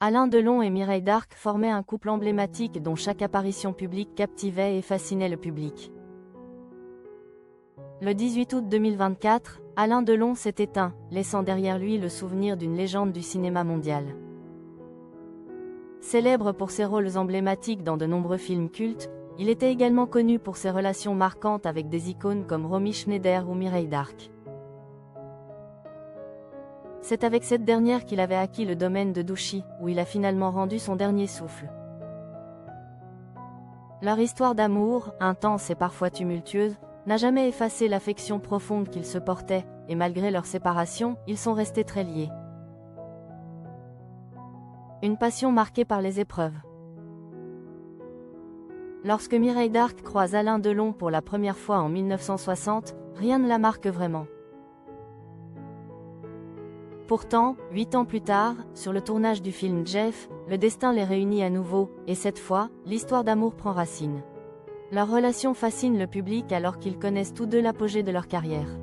Alain Delon et Mireille Darc formaient un couple emblématique dont chaque apparition publique captivait et fascinait le public. Le 18 août 2024, Alain Delon s'est éteint, laissant derrière lui le souvenir d'une légende du cinéma mondial. Célèbre pour ses rôles emblématiques dans de nombreux films cultes, il était également connu pour ses relations marquantes avec des icônes comme Romy Schneider ou Mireille Darc. C'est avec cette dernière qu'il avait acquis le domaine de Douchy, où il a finalement rendu son dernier souffle. Leur histoire d'amour, intense et parfois tumultueuse, n'a jamais effacé l'affection profonde qu'ils se portaient, et malgré leur séparation, ils sont restés très liés. Une passion marquée par les épreuves. Lorsque Mireille Darc croise Alain Delon pour la première fois en 1960, rien ne la marque vraiment. Pourtant, 8 ans plus tard, sur le tournage du film Jeff, le destin les réunit à nouveau, et cette fois, l'histoire d'amour prend racine. Leur relation fascine le public alors qu'ils connaissent tous deux l'apogée de leur carrière.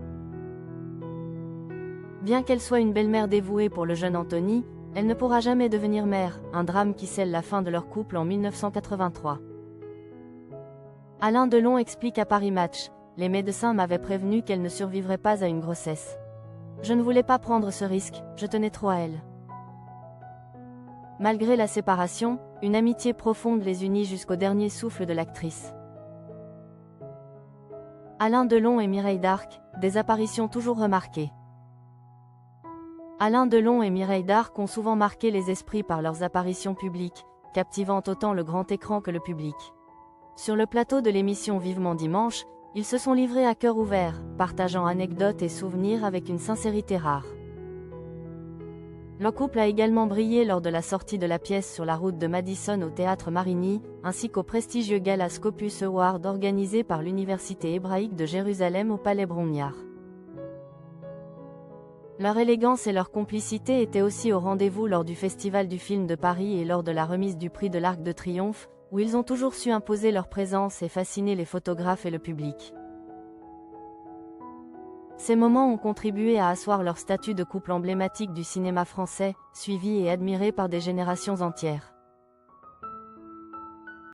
Bien qu'elle soit une belle-mère dévouée pour le jeune Anthony, elle ne pourra jamais devenir mère, un drame qui scelle la fin de leur couple en 1983. Alain Delon explique à Paris Match, « Les médecins m'avaient prévenu qu'elle ne survivrait pas à une grossesse. Je ne voulais pas prendre ce risque, je tenais trop à elle. » Malgré la séparation, une amitié profonde les unit jusqu'au dernier souffle de l'actrice. Alain Delon et Mireille Darc, des apparitions toujours remarquées. Alain Delon et Mireille Darc ont souvent marqué les esprits par leurs apparitions publiques, captivant autant le grand écran que le public. Sur le plateau de l'émission Vivement Dimanche, ils se sont livrés à cœur ouvert, partageant anecdotes et souvenirs avec une sincérité rare. Le couple a également brillé lors de la sortie de la pièce Sur la route de Madison au Théâtre Marigny, ainsi qu'au prestigieux gala Scopus Award organisé par l'Université hébraïque de Jérusalem au Palais Brongniart. Leur élégance et leur complicité étaient aussi au rendez-vous lors du Festival du film de Paris et lors de la remise du prix de l'Arc de Triomphe, où ils ont toujours su imposer leur présence et fasciner les photographes et le public. Ces moments ont contribué à asseoir leur statut de couple emblématique du cinéma français, suivi et admiré par des générations entières.